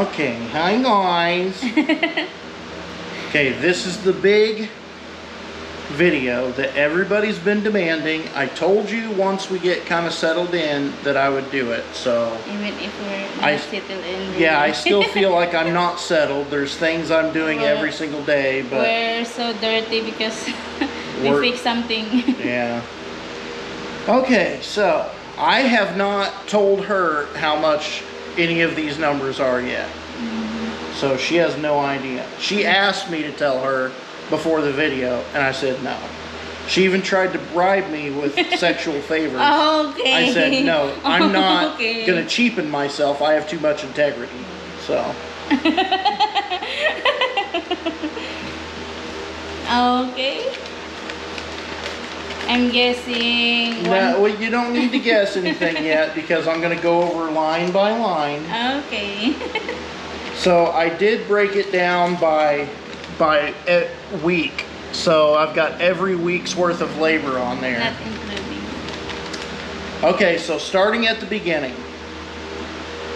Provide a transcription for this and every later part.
Okay, hi guys. Okay, this is the big video that everybody's been demanding. I told you once we get kind of settled in that I would do it, so even if we're not settled in. Yeah, I still feel like I'm not settled. There's things I'm doing every single day, but we're so dirty because we fix something. Yeah. Okay, so I have not told her how much any of these numbers are yet. So she has no idea. She asked me to tell her before the video, and I said no. She even tried to bribe me with sexual favors. Okay. I said no, I'm not gonna cheapen myself. I have too much integrity. So. Okay. I'm guessing. No, well, you don't need to guess anything yet because I'm gonna go over line by line. Okay. So I did break it down by week. So I've got every week's worth of labor on there. Not including. Okay, so starting at the beginning.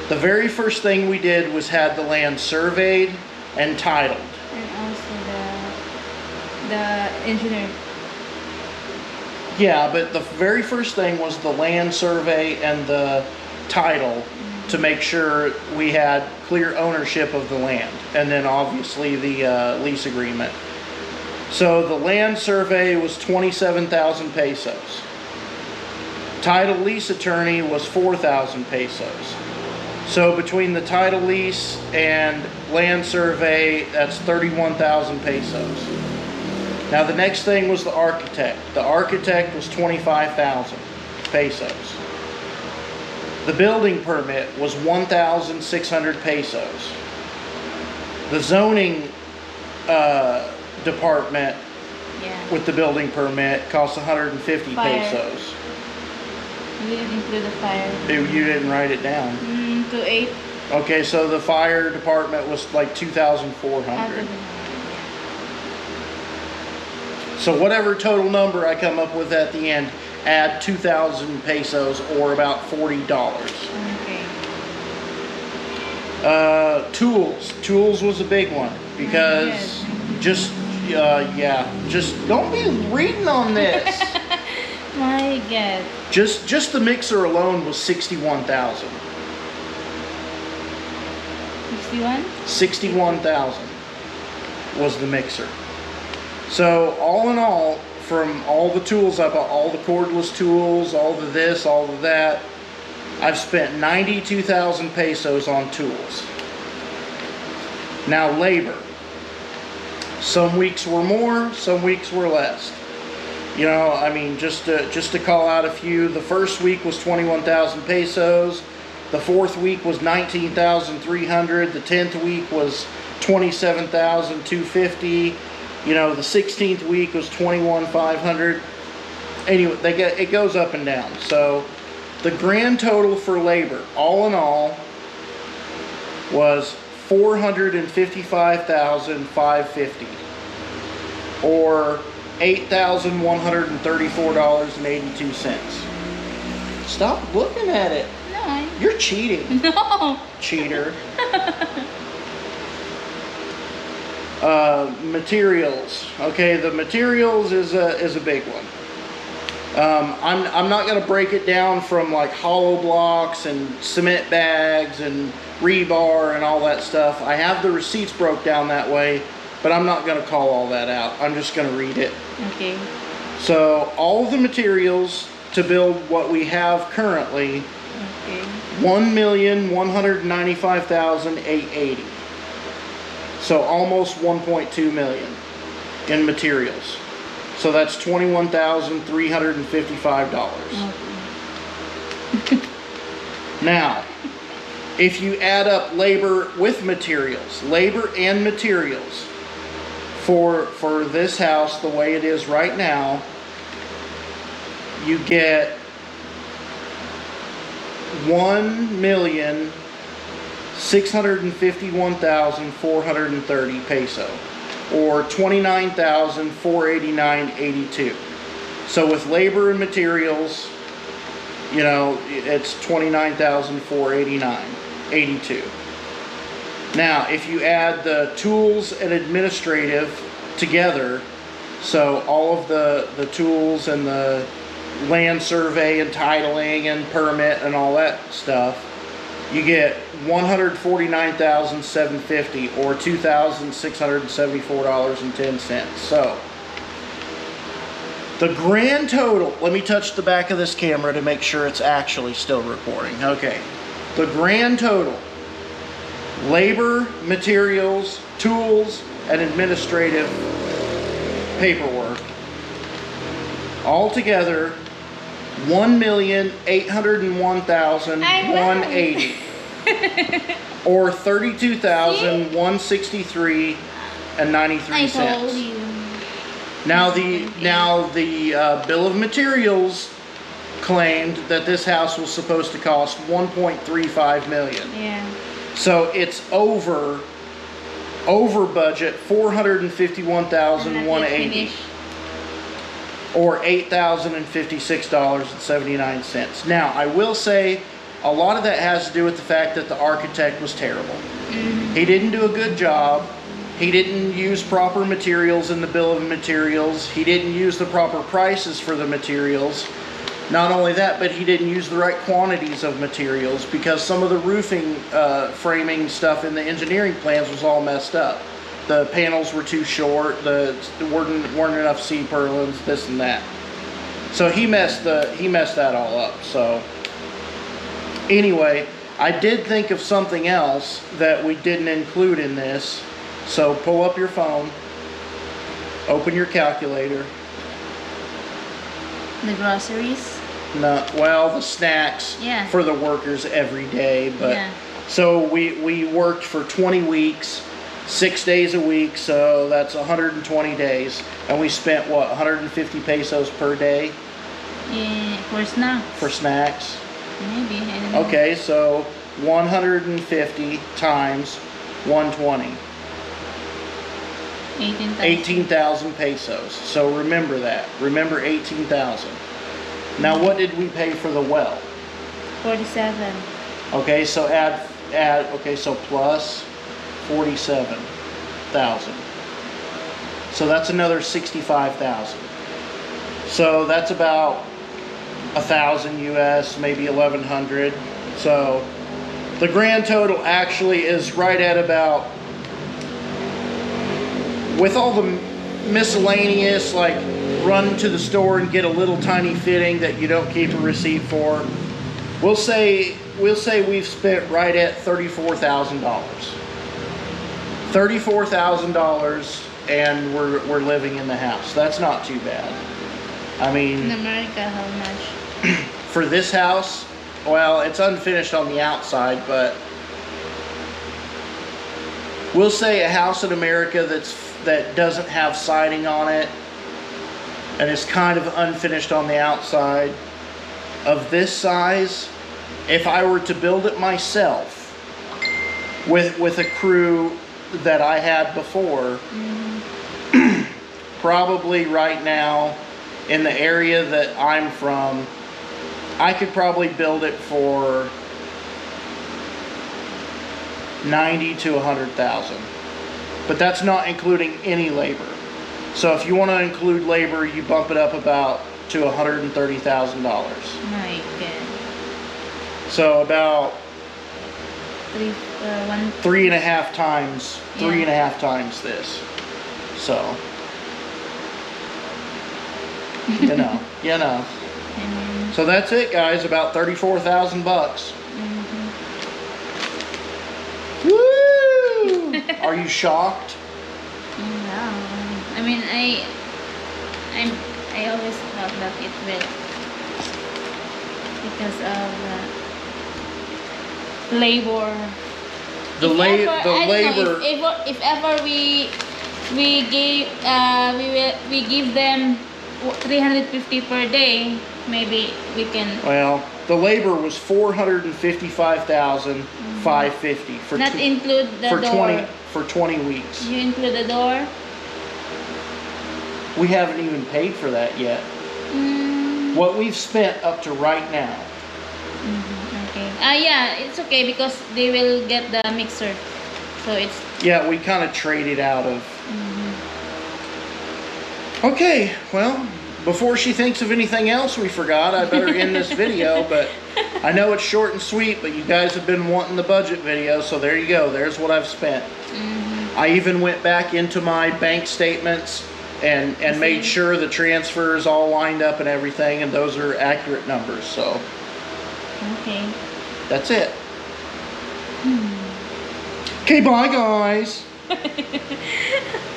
The very first thing we did was had the land surveyed and titled. And also the engineer. Yeah, but the very first thing was the land survey and the title to make sure we had clear ownership of the land. And then obviously the lease agreement. So the land survey was 27,000 pesos. Title lease attorney was 4,000 pesos. So between the title lease and land survey, that's 31,000 pesos. Now the next thing was the architect. The architect was 25,000 pesos. The building permit was 1,600 pesos. The zoning department with the building permit cost 150 pesos. You didn't include the fire. You didn't write it down. 2,800. Okay, so the fire department was like 2,400. So whatever total number I come up with at the end, add 2,000 pesos or about $40. Okay. Tools. Tools was a big one because just don't be reading on this. My God. Just the mixer alone was 61,000. 61? 61,000 was the mixer. So all in all, from all the tools I bought, all the cordless tools, all the this, all of that, I've spent 92,000 pesos on tools. Now labor. Some weeks were more, some weeks were less. You know, I mean, just to call out a few, the first week was 21,000 pesos. The fourth week was 19,300. The 10th week was 27,250. You know, the 16th week was 21,500. Anyway, it goes up and down. So the grand total for labor, all in all, was 455,550, or $8,134.82. Stop looking at it. No. You're cheating. No. Cheater. Materials. Okay, the materials is a big one. I'm not going to break it down from like hollow blocks and cement bags and rebar and all that stuff. I have the receipts broke down that way, but I'm not going to call all that out. I'm just going to read it. Okay. So all the materials to build what we have currently, 1,195,880. So almost 1.2 million in materials. So that's $21,355. Now, if you add up labor with materials, labor and materials for this house the way it is right now, you get 1,651,430 peso, or 29,489.82. So with labor and materials, you know, it's 29,489.82. Now, if you add the tools and administrative together, so all of the tools and the land survey and titling and permit and all that stuff, you get $149,750 or $2,674.10. So the grand total, let me touch the back of this camera to make sure it's actually still recording. Okay. The grand total, labor, materials, tools, and administrative paperwork, all together, $1,801,180, or $32,163.93. I told you. Now the bill of materials claimed that this house was supposed to cost $1.35 million. Yeah. So it's over budget $451,180. Or $8,056.79. Now, I will say a lot of that has to do with the fact that the architect was terrible. He didn't do a good job. He didn't use proper materials in the bill of materials. He didn't use the proper prices for the materials. Not only that, but he didn't use the right quantities of materials because some of the roofing framing stuff in the engineering plans was all messed up. The panels were too short, weren't enough C-purlins, this and that. So he messed that all up. So anyway, I did think of something else that we didn't include in this. So pull up your phone, open your calculator. The groceries? No, well, the snacks Yeah. for the workers every day. But Yeah. so we worked for 20 weeks. 6 days a week, so that's 120 days. And we spent, what, 150 pesos per day? Yeah, for snacks. For snacks? Maybe, I don't know. Okay, so 150 times 120. 18,000. 18,000 pesos. So remember that. Remember 18,000. Now what did we pay for the well? 47. Okay, so okay, so plus 47,000. So that's another 65,000. So that's about 1,000 US, maybe 1,100. So the grand total actually is right at about, with all the miscellaneous, like run to the store and get a little tiny fitting that you don't keep a receipt for, we'll say we've spent right at $34,000. $34,000 and we're living in the house. That's not too bad. I mean, In America, how much? for this house, well, it's unfinished on the outside, but we'll say a house in America that doesn't have siding on it and is kind of unfinished on the outside, of this size, if I were to build it myself with a crew that I had before, probably right now in the area that I'm from, I could probably build it for 90 to 100,000. But that's not including any labor. So if you want to include labor, you bump it up about to $130,000. My God. So about 1. 3.5 times, Yeah. 3.5 times this. So, you know. And So that's it, guys. About 34,000 bucks. Woo! Are you shocked? no. I mean, I always thought that it will, because of labor. The If labor. ever, if ever we give them 350 per day, maybe we can. Well, the labor was 455,550 for Not include the door. for 20 weeks. You include the door. We haven't even paid for that yet. What we've spent up to right now. Okay. Yeah, it's okay because they will get the mixer. So it's Yeah, we kind of traded out of. Okay, well, before she thinks of anything else we forgot, I better end this video, but I know it's short and sweet, but you guys have been wanting the budget video, so there you go. There's what I've spent. I even went back into my bank statements and made sure the transfers all lined up and everything, and those are accurate numbers, so. okay. That's it. Okay, bye guys.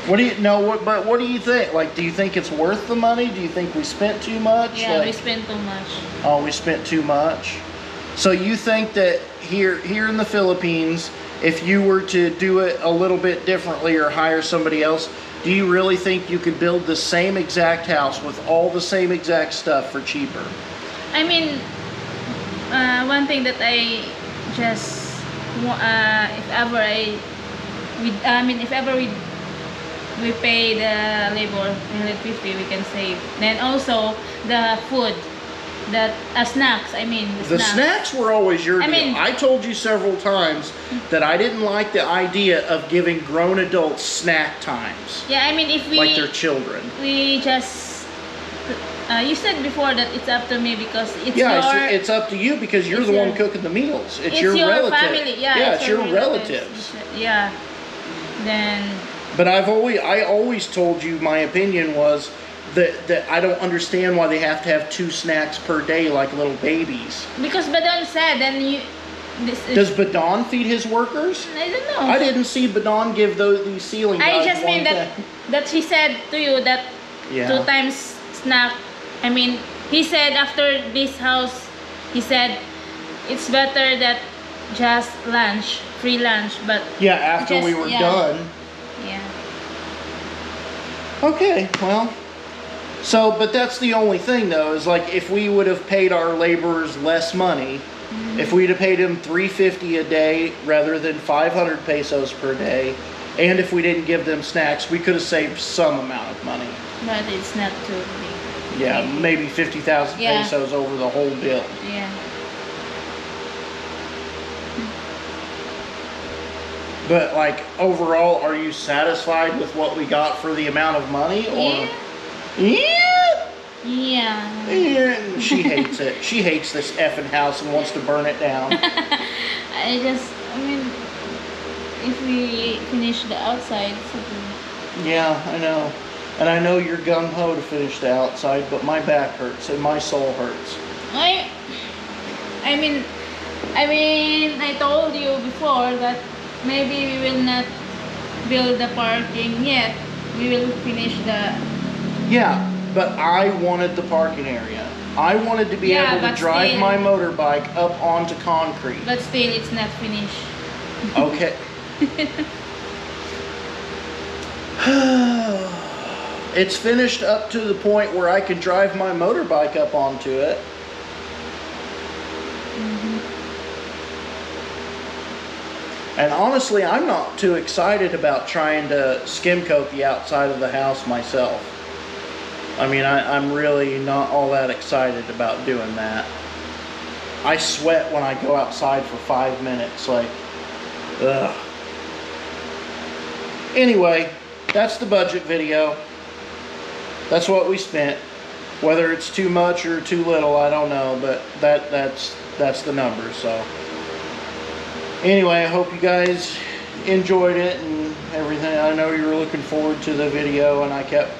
What do you But what do you think? Like, do you think it's worth the money? Do you think we spent too much? Yeah, like, we spent too much. Oh, we spent too much. So you think that here in the Philippines, if you were to do it a little bit differently or hire somebody else, do you really think you could build the same exact house with all the same exact stuff for cheaper? I mean, one thing that I just if ever we pay the labor 150, we can save. Then also the food, that snacks. I mean the snacks were always your deal. I told you several times that I didn't like the idea of giving grown adults snack times. Yeah, I mean, if we like their children. We just you said before that it's up to me because it's it's up to you because you're the one cooking the meals. It's your relative. Family. Yeah, it's your relatives. Yeah. Then. But I always told you my opinion was that I don't understand why they have to have 2 snacks per day like little babies. Because Badon said, and does Badon feed his workers? I don't know. I didn't see Badon give these ceiling guys I just mean that he said to you that 2 times snack. I mean, he said after this house, he said it's better that just lunch, free lunch, but yeah, after we were done. Yeah. Okay, well, so, but that's the only thing though, is like if we would have paid our laborers less money, if we'd have paid them $350 a day rather than 500 pesos per day, and if we didn't give them snacks, we could have saved some amount of money. But it's not too big. Yeah, maybe 50,000 pesos over the whole bill. Yeah. But like overall, are you satisfied with what we got for the amount of money? Or yeah. She hates it. She hates this effing house and wants to burn it down. I mean, if we finish the outside, it's okay. Yeah, I know. And I know you're gung-ho to finish the outside, but my back hurts and my soul hurts. I mean, I told you before that maybe we will not build the parking yet. We will finish the... Yeah, but I wanted the parking area. I wanted to be able to drive my motorbike up onto concrete. But still, it's not finished. Okay. It's finished up to the point where I can drive my motorbike up onto it. And honestly, I'm not too excited about trying to skim coat the outside of the house myself. I mean, I'm really not all that excited about doing that. I sweat when I go outside for 5 minutes, like, ugh. Anyway, that's the budget video. That's what we spent. Whether it's too much or too little, I don't know, but that's the number. So anyway, I hope you guys enjoyed it and everything. I know you were looking forward to the video, and I kept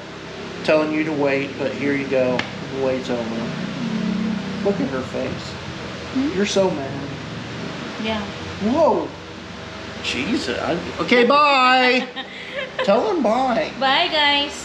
telling you to wait, but here you go. The wait's over. Look at her face. You're so mad. Yeah. Whoa. Jesus. Okay, bye. Tell them bye. Bye, guys.